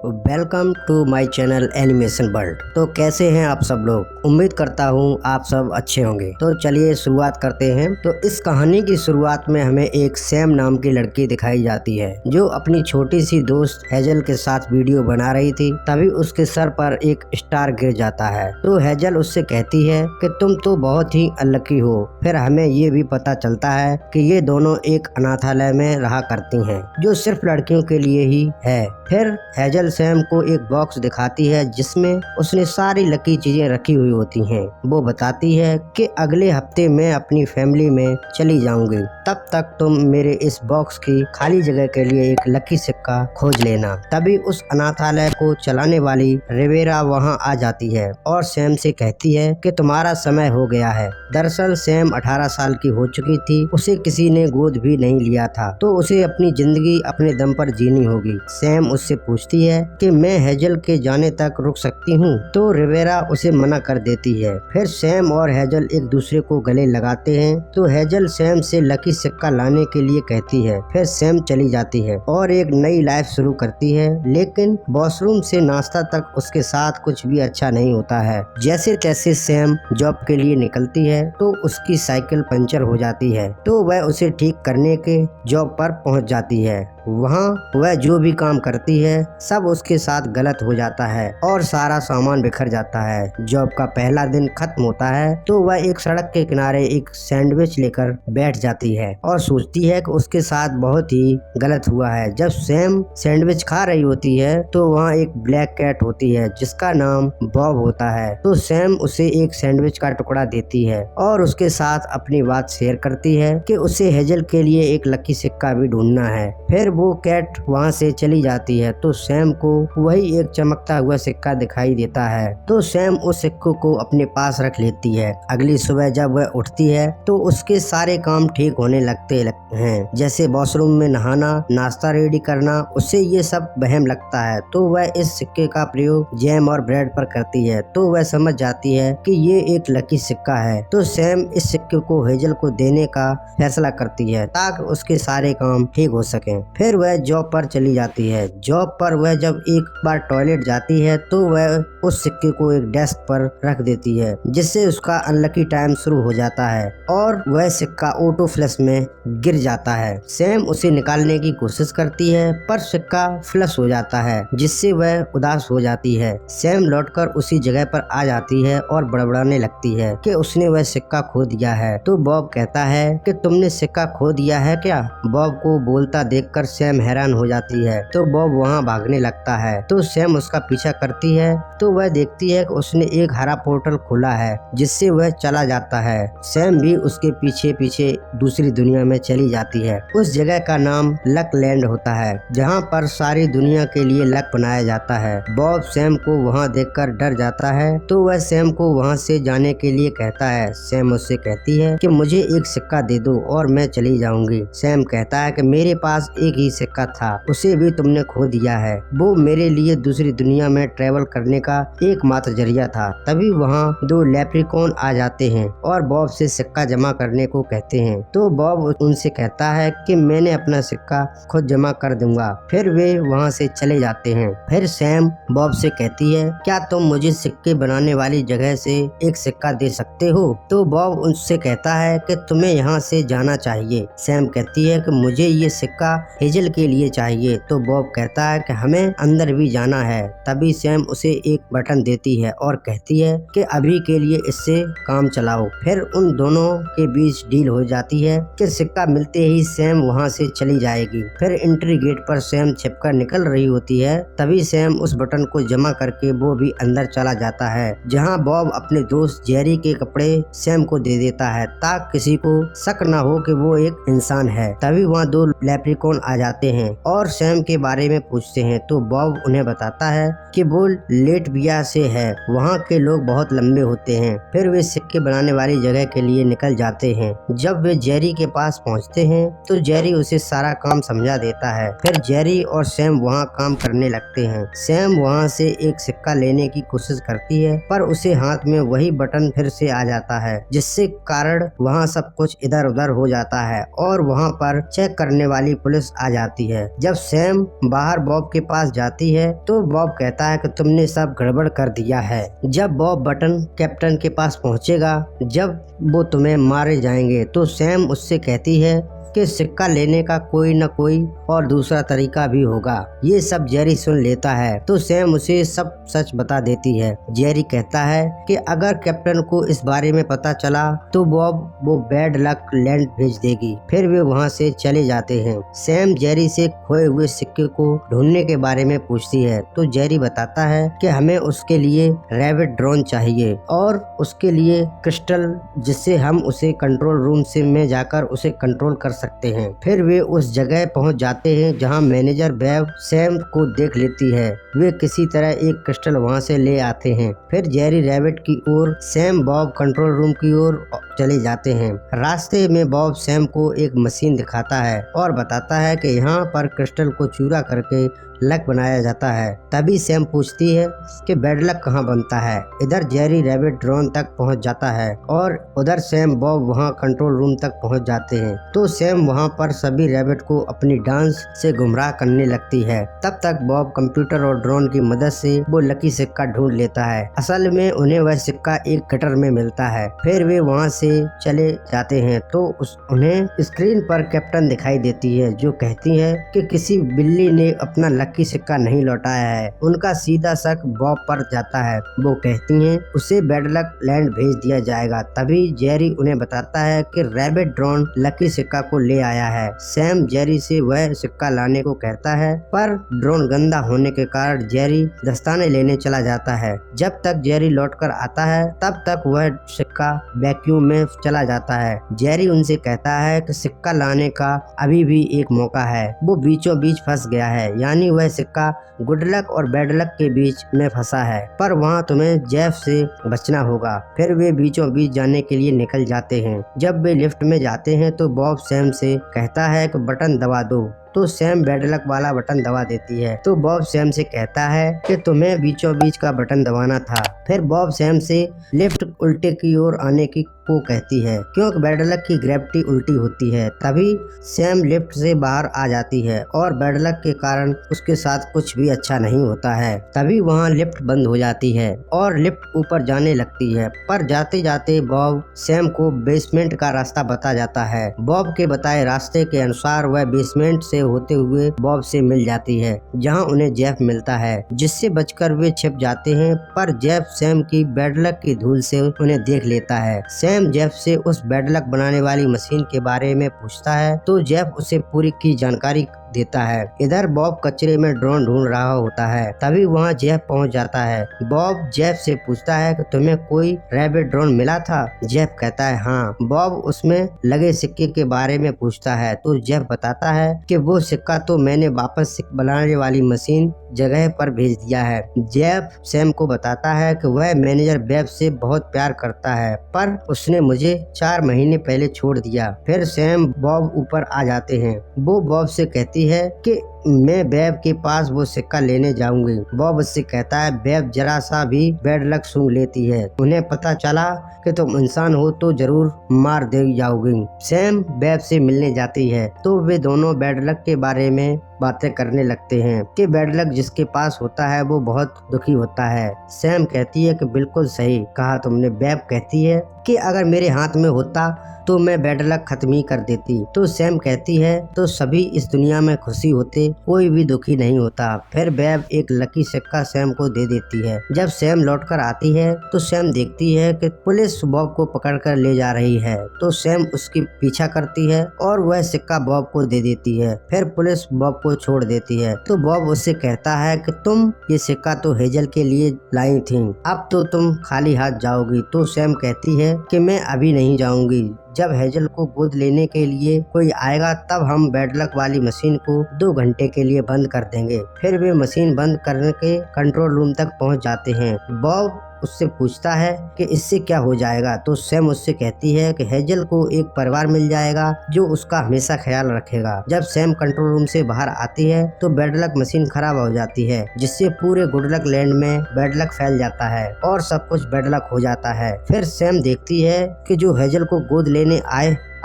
Welcome to my channel animation world. तो कैसे हैं आप सब लोग। उम्मीद करता हूं आप सब अच्छे होंगे। तो चलिए शुरुआत करते हैं। तो इस कहानी की शुरुआत में हमें एक सैम नाम की लड़की दिखाई जाती है जो अपनी छोटी सी दोस्त हेजल के साथ वीडियो बना रही थी। तभी उसके सर पर एक स्टार गिर जाता है। तो हेजल उससे कहती है कि तुम तो बहुत ही अनलकी हो। फिर हमें ये भी पता चलता है कि ये दोनों एक अनाथालय में रहा करती हैं जो सिर्फ लड़कियों के लिए ही है। फिर हेजल सैम को एक बॉक्स दिखाती है जिसमें उसने सारी लकी चीजें रखी हुई होती हैं। वो बताती है कि अगले हफ्ते मैं अपनी फैमिली में चली जाऊंगी, तब तक तुम मेरे इस बॉक्स की खाली जगह के लिए एक लकी सिक्का खोज लेना। तभी उस अनाथालय को चलाने वाली रिवेरा वहां आ जाती है और सैम से कहती है कि तुम्हारा समय हो गया है। दरअसल सैम 18 साल की हो चुकी थी, उसे किसी ने गोद भी नहीं लिया था, तो उसे अपनी जिंदगी अपने दम पर जीनी होगी। सैम उससे पूछती है कि मैं हेजल के जाने तक रुक सकती हूँ, तो रिवेरा उसे मना कर देती है। फिर सैम और हेजल एक दूसरे को गले लगाते हैं। तो हेजल सैम से लकी सिक्का लाने के लिए कहती है। फिर सैम चली जाती है और एक नई लाइफ शुरू करती है, लेकिन वॉशरूम से नाश्ता तक उसके साथ कुछ भी अच्छा नहीं होता है। जैसे तैसे सैम जॉब के लिए निकलती है तो उसकी साइकिल पंचर हो जाती है, तो वह उसे ठीक करने के जॉब पर पहुंच जाती है। वहाँ वह जो भी काम करती है सब उसके साथ गलत हो जाता है और सारा सामान बिखर जाता है। जॉब का पहला दिन खत्म होता है तो वह एक सड़क के किनारे एक सैंडविच लेकर बैठ जाती है और सोचती है कि उसके साथ बहुत ही गलत हुआ है। जब सैम सैंडविच खा रही होती है तो वहाँ एक ब्लैक कैट होती है जिसका नाम बॉब होता है। तो सैम उसे एक सैंडविच का टुकड़ा देती है और उसके साथ अपनी बात शेयर करती है कि उसे हेजल के लिए एक लकी सिक्का भी ढूंढना है। फिर वो कैट वहाँ से चली जाती है तो सैम को वही एक चमकता हुआ सिक्का दिखाई देता है। तो सैम उस सिक्के को अपने पास रख लेती है। अगली सुबह जब वह उठती है तो उसके सारे काम ठीक होने लगते हैं, जैसे वॉशरूम में नहाना, नाश्ता रेडी करना। उसे ये सब वहम लगता है तो वह इस सिक्के का प्रयोग जैम और ब्रेड पर करती है। तो वह समझ जाती है कि ये एक लकी सिक्का है। तो सैम इस सिक्के को हेजल को देने का फैसला करती है ताकि उसके सारे काम ठीक हो सकें। फिर वह जॉब पर चली जाती है। जॉब पर वह जब एक बार टॉयलेट जाती है तो वह उस सिक्के को एक डेस्क पर रख देती है, जिससे उसका अनलकी टाइम शुरू हो जाता है और वह सिक्का ऑटो फ्लश में गिर जाता है। सैम उसे निकालने की कोशिश करती है पर सिक्का फ्लश हो जाता है, जिससे वह उदास हो जाती है। सैम लौटकर उसी जगह पर आ जाती है और बड़बड़ाने लगती है कि उसने वह सिक्का खो दिया है। तो बॉब कहता है कि तुमने सिक्का खो दिया है क्या। बॉब को बोलता देखकर सैम हैरान हो जाती है तो बॉब वहाँ भागने लगता है। तो सैम उसका पीछा करती है तो वह देखती है कि उसने एक हरा पोर्टल खोला है जिससे वह चला जाता है। सैम भी उसके पीछे पीछे दूसरी दुनिया में चली जाती है। उस जगह का नाम लक लैंड होता है जहाँ पर सारी दुनिया के लिए लक बनाया जाता है। बॉब सैम को वहाँ देखकर डर जाता है तो वह सैम को वहाँ से जाने के लिए कहता है। सैम उससे कहती है कि मुझे एक सिक्का दे दो और मैं चली जाऊंगी। सैम कहता है कि मेरे पास एक ही सिक्का था, उसे भी तुमने खो दिया है। वो मेरे लिए दूसरी दुनिया में ट्रेवल करने का एकमात्र जरिया था। तभी वहाँ दो लेप्रिकॉन आ जाते हैं और बॉब से सिक्का जमा करने को कहते हैं। तो बॉब उनसे कहता है कि मैंने अपना सिक्का खुद जमा कर दूंगा। फिर वे वहाँ से चले जाते हैं। फिर सैम बॉब से कहती है क्या तुम मुझे सिक्के बनाने वाली जगह से एक सिक्का दे सकते हो। तो बॉब उनसे कहता है कि तुम्हें यहाँ से जाना चाहिए। सैम कहती है कि मुझे ये सिक्का हेजल के लिए चाहिए। तो बॉब कहता है कि हमें अंदर भी जाना है। तभी सैम उसे एक बटन देती है और कहती है कि अभी के लिए इससे काम चलाओ। फिर उन दोनों के बीच डील हो जाती है कि सिक्का मिलते ही सैम वहां से चली जाएगी। फिर एंट्री गेट पर सैम छिपकर निकल रही होती है। तभी सैम उस बटन को जमा करके वो भी अंदर चला जाता है, जहाँ बॉब अपने दोस्त जेरी के कपड़े सैम को दे देता है ताकि किसी को शक न हो कि वो एक इंसान है। तभी वहाँ दो लेप्रिकॉन आ जाते हैं और सैम के बारे में पूछते हैं। तो बॉब उन्हें बताता है कि वो लेट भी एरिया से है, वहाँ के लोग बहुत लंबे होते हैं। फिर वे सिक्के बनाने वाली जगह के लिए निकल जाते हैं। जब वे जेरी के पास पहुँचते हैं तो जेरी उसे सारा काम समझा देता है। फिर जेरी और सैम वहाँ काम करने लगते हैं। सैम वहाँ से एक सिक्का लेने की कोशिश करती है, पर उसे हाथ में वही बटन फिर से आ जाता है, जिससे कारण वहाँ सब कुछ इधर उधर हो जाता है और वहाँ पर चेक करने वाली पुलिस आ जाती है। जब सैम बाहर बॉब के पास जाती है तो बॉब कहता है कि तुमने सब गड़बड़ कर दिया है। जब बॉब बटन कैप्टन के पास पहुँचेगा, जब वो तुम्हें मारे जाएंगे, तो सैम उससे कहती है कि सिक्का लेने का कोई न कोई और दूसरा तरीका भी होगा। ये सब जेरी सुन लेता है तो सैम उसे सब सच बता देती है। जेरी कहता है कि अगर कैप्टन को इस बारे में पता चला तो बॉब वो बैड लक लैंड भेज देगी। फिर वे वहाँ से चले जाते हैं। सैम जेरी से खोए हुए सिक्के को ढूंढने के बारे में पूछती है तो जेरी बताता है कि हमें उसके लिए रैबिट ड्रोन चाहिए और उसके लिए क्रिस्टल, जिससे हम उसे कंट्रोल रूम से में जाकर उसे कंट्रोल कर सकते हैं। फिर वे उस जगह पहुंच जाते हैं जहां मैनेजर बेव सैम को देख लेती है। वे किसी तरह एक क्रिस्टल वहां से ले आते हैं। फिर जेरी रैबिट की ओर, सैम बॉब कंट्रोल रूम की ओर चले जाते हैं। रास्ते में बॉब सैम को एक मशीन दिखाता है और बताता है कि यहाँ पर क्रिस्टल को चूरा करके लक बनाया जाता है। तभी सैम पूछती है कि बैड लक कहाँ बनता है। इधर जेरी रैबिट ड्रोन तक पहुँच जाता है और उधर सैम बॉब वहाँ कंट्रोल रूम तक पहुँच जाते हैं। तो सैम वहाँ पर सभी रैबिट को अपनी डांस से गुमराह करने लगती है। तब तक बॉब कंप्यूटर और ड्रोन की मदद से वो लकी सिक्का ढूंढ लेता है। असल में उन्हें वह सिक्का एक गटर में मिलता है। फिर वे वहाँ से चले जाते हैं तो उन्हें स्क्रीन पर कैप्टन दिखाई देती है, जो कहती है कि किसी बिल्ली ने अपना लकी सिक्का नहीं लौटाया है। उनका सीधा शक बॉब पर जाता है। वो कहती हैं उसे बैड लक लैंड भेज दिया जाएगा। तभी जेरी उन्हें बताता है कि रैबिट ड्रोन लकी सिक्का को ले आया है। सैम जेरी से वह सिक्का लाने को कहता है, पर ड्रोन गंदा होने के कारण जेरी दस्ताने लेने चला जाता है। जब तक जेरी लौटकर आता है तब तक वह सिक्का वैक्यूम में चला जाता है। जेरी उनसे कहता है कि सिक्का लाने का अभी भी एक मौका है। वो बीचों बीच फंस गया है, यानी वह सिक्का गुड लक और बैड लक के बीच में फंसा है, पर वहाँ तुम्हें जेफ से बचना होगा। फिर वे बीचों बीच जाने के लिए निकल जाते हैं। जब वे लिफ्ट में जाते हैं तो बॉब सैम से कहता है कि बटन दबा दो, तो सैम बैड लक वाला बटन दबा देती है। तो बॉब सैम से कहता है कि तुम्हें बीचों बीच का बटन दबाना था। फिर बॉब सैम से लिफ्ट उल्टे की ओर आने की को कहती है, क्योंकि बैड लक की ग्रेविटी उल्टी होती है। तभी सैम लिफ्ट से बाहर आ जाती है और बैड लक के कारण उसके साथ कुछ भी अच्छा नहीं होता है। तभी वहाँ लिफ्ट बंद हो जाती है और लिफ्ट ऊपर जाने लगती है, पर जाते जाते बॉब सैम को बेसमेंट का रास्ता बता जाता है। बॉब के बताए रास्ते के अनुसार वह बेसमेंट से होते हुए बॉब से मिल जाती है, जहाँ उन्हें जेफ मिलता है, जिससे बचकर वे छिप जाते हैं। पर जेफ सैम की बैड लक की धूल से उन्हें देख लेता है। सैम जेफ से उस बैड लक बनाने वाली मशीन के बारे में पूछता है तो जेफ उसे पूरी की जानकारी देता है। इधर बॉब कचरे में ड्रोन ढूंढ रहा होता है। तभी वहाँ जेफ पहुँच जाता है। बॉब जेफ से पूछता है कि तुम्हें कोई रैबिट ड्रोन मिला था। जेफ कहता है हाँ। बॉब उसमें लगे सिक्के के बारे में पूछता है तो जेफ बताता है कि वो सिक्का तो मैंने वापस बनाने वाली मशीन जगह पर भेज दिया है। जेफ सैम को बताता है कि वह मैनेजर बेव से बहुत प्यार करता है, पर उसने मुझे 4 महीने पहले छोड़ दिया। फिर सैम बॉब ऊपर आ जाते हैं। वो बॉब से कहती है कि मैं बेव के पास वो सिक्का लेने जाऊंगी। बॉब उससे कहता है बेव जरा सा भी बैड लक सूंघ लेती है। उन्हें पता चला कि तुम इंसान हो तो जरूर मार दे जाओगी। सैम बेव से मिलने जाती है तो वे दोनों बैड लक के बारे में बातें करने लगते हैं कि बैड लक जिसके पास होता है वो बहुत दुखी होता है। सैम कहती है कि बिल्कुल सही कहा तुमने। बेव कहती है कि अगर मेरे हाथ में होता तो मैं बैड लक खत्म ही कर देती। तो सैम कहती है तो सभी इस दुनिया में खुशी होते, कोई भी दुखी नहीं होता। फिर बेव एक लकी सिक्का सैम को दे देती है। जब सैम लौटकर आती है तो सैम देखती है कि पुलिस बॉब को पकड़कर ले जा रही है। तो सैम उसकी पीछा करती है और वह सिक्का बॉब को दे देती है। फिर पुलिस बॉब को छोड़ देती है। तो बॉब उससे कहता है कि तुम ये सिक्का तो हेजल के लिए लाई थी, अब तो तुम खाली हाथ जाओगी। तो सैम कहती है कि मैं अभी नहीं जाऊंगी, जब हेजल को गोद लेने के लिए कोई आएगा तब हम बैड लक वाली मशीन को 2 घंटे के लिए बंद कर देंगे। फिर वे मशीन बंद करने के कंट्रोल रूम तक पहुंच जाते हैं। बॉब उससे पूछता है कि इससे क्या हो जाएगा, तो सैम उससे कहती है कि हेजल को एक परिवार मिल जाएगा जो उसका हमेशा ख्याल रखेगा। जब सैम कंट्रोल रूम से बाहर आती है तो बैड लक मशीन खराब हो जाती है, जिससे पूरे गुड लक लैंड में बैड लक फैल जाता है और सब कुछ बैड लक हो जाता है। फिर सैम देखती है कि जो हेजल को गोद लेने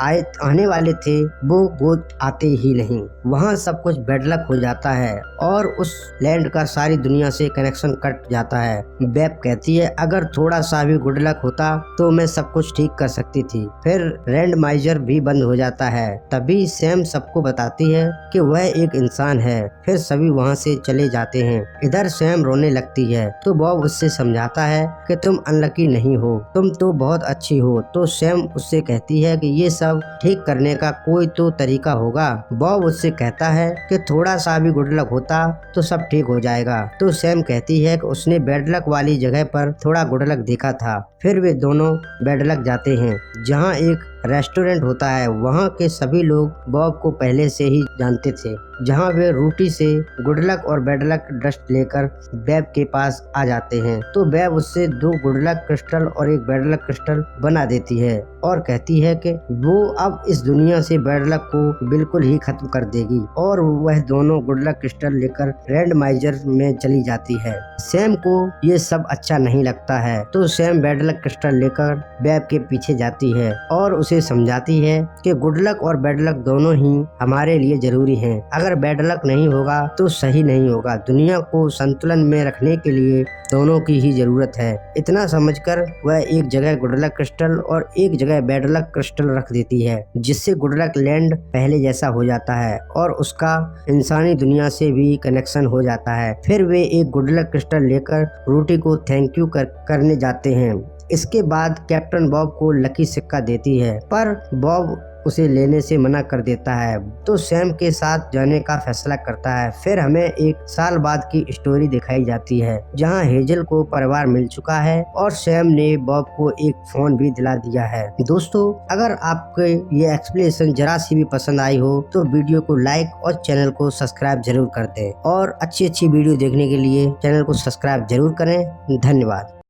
आने वाले थे वो गोद आते ही नहीं। वहाँ सब कुछ बैड लक हो जाता है और उस लैंड का सारी दुनिया से कनेक्शन कट जाता है। बेब कहती है अगर थोड़ा सा भी गुड लक होता तो मैं सब कुछ ठीक कर सकती थी। फिर रैंडमाइजर भी बंद हो जाता है। तभी सैम सबको बताती है कि वह एक इंसान है। फिर सभी वहाँ से चले जाते हैं। इधर सैम रोने लगती है तो बॉब उससे समझाता है कि तुम अनलकी नहीं हो, तुम तो बहुत अच्छी हो। तो सैम उससे कहती है कि ये सब ठीक करने का कोई तो तरीका होगा। बॉब उससे कहता है कि थोड़ा सा भी गुड लक होता तो सब ठीक हो जाएगा। तो सैम कहती है कि उसने बैड लक वाली जगह पर थोड़ा गुड लक देखा था। फिर वे दोनों बैड लक जाते हैं जहां एक रेस्टोरेंट होता है। वहां के सभी लोग बॉब को पहले से ही जानते थे, जहां वे रूटी से गुड लक और बैड लक डस्ट लेकर बेब के पास आ जाते हैं। तो बेब उससे 2 गुड लक क्रिस्टल और एक बैड लक क्रिस्टल बना देती है और कहती है कि वो अब इस दुनिया से बैड लक को बिल्कुल ही खत्म कर देगी और वह दोनों गुड लक क्रिस्टल लेकर रैंडमाइजर में चली जाती है। सैम को ये सब अच्छा नहीं लगता है तो सैम बैड लक क्रिस्टल लेकर बेब के पीछे जाती है और उसे समझाती है कि गुड लक और बैड लक दोनों ही हमारे लिए जरूरी हैं। अगर बैड लक नहीं होगा तो सही नहीं होगा। दुनिया को संतुलन में रखने के लिए दोनों की ही जरूरत है। इतना समझकर वह एक जगह गुड लक क्रिस्टल और एक जगह बैड लक क्रिस्टल रख देती है, जिससे गुड लक लैंड पहले जैसा हो जाता है और उसका इंसानी दुनिया से भी कनेक्शन हो जाता है। फिर वे एक गुड लक क्रिस्टल लेकर रूटी को थैंक यू करने जाते हैं। इसके बाद कैप्टन बॉब को लकी सिक्का देती है, पर बॉब उसे लेने से मना कर देता है तो सैम के साथ जाने का फैसला करता है। फिर हमें 1 साल बाद की स्टोरी दिखाई जाती है जहां हेजल को परिवार मिल चुका है और सैम ने बॉब को एक फोन भी दिला दिया है। दोस्तों, अगर आपको ये एक्सप्लेनेशन जरा सी भी पसंद आई हो तो वीडियो को लाइक और चैनल को सब्सक्राइब जरूर कर दें और अच्छी वीडियो देखने के लिए चैनल को सब्सक्राइब जरूर करें। धन्यवाद।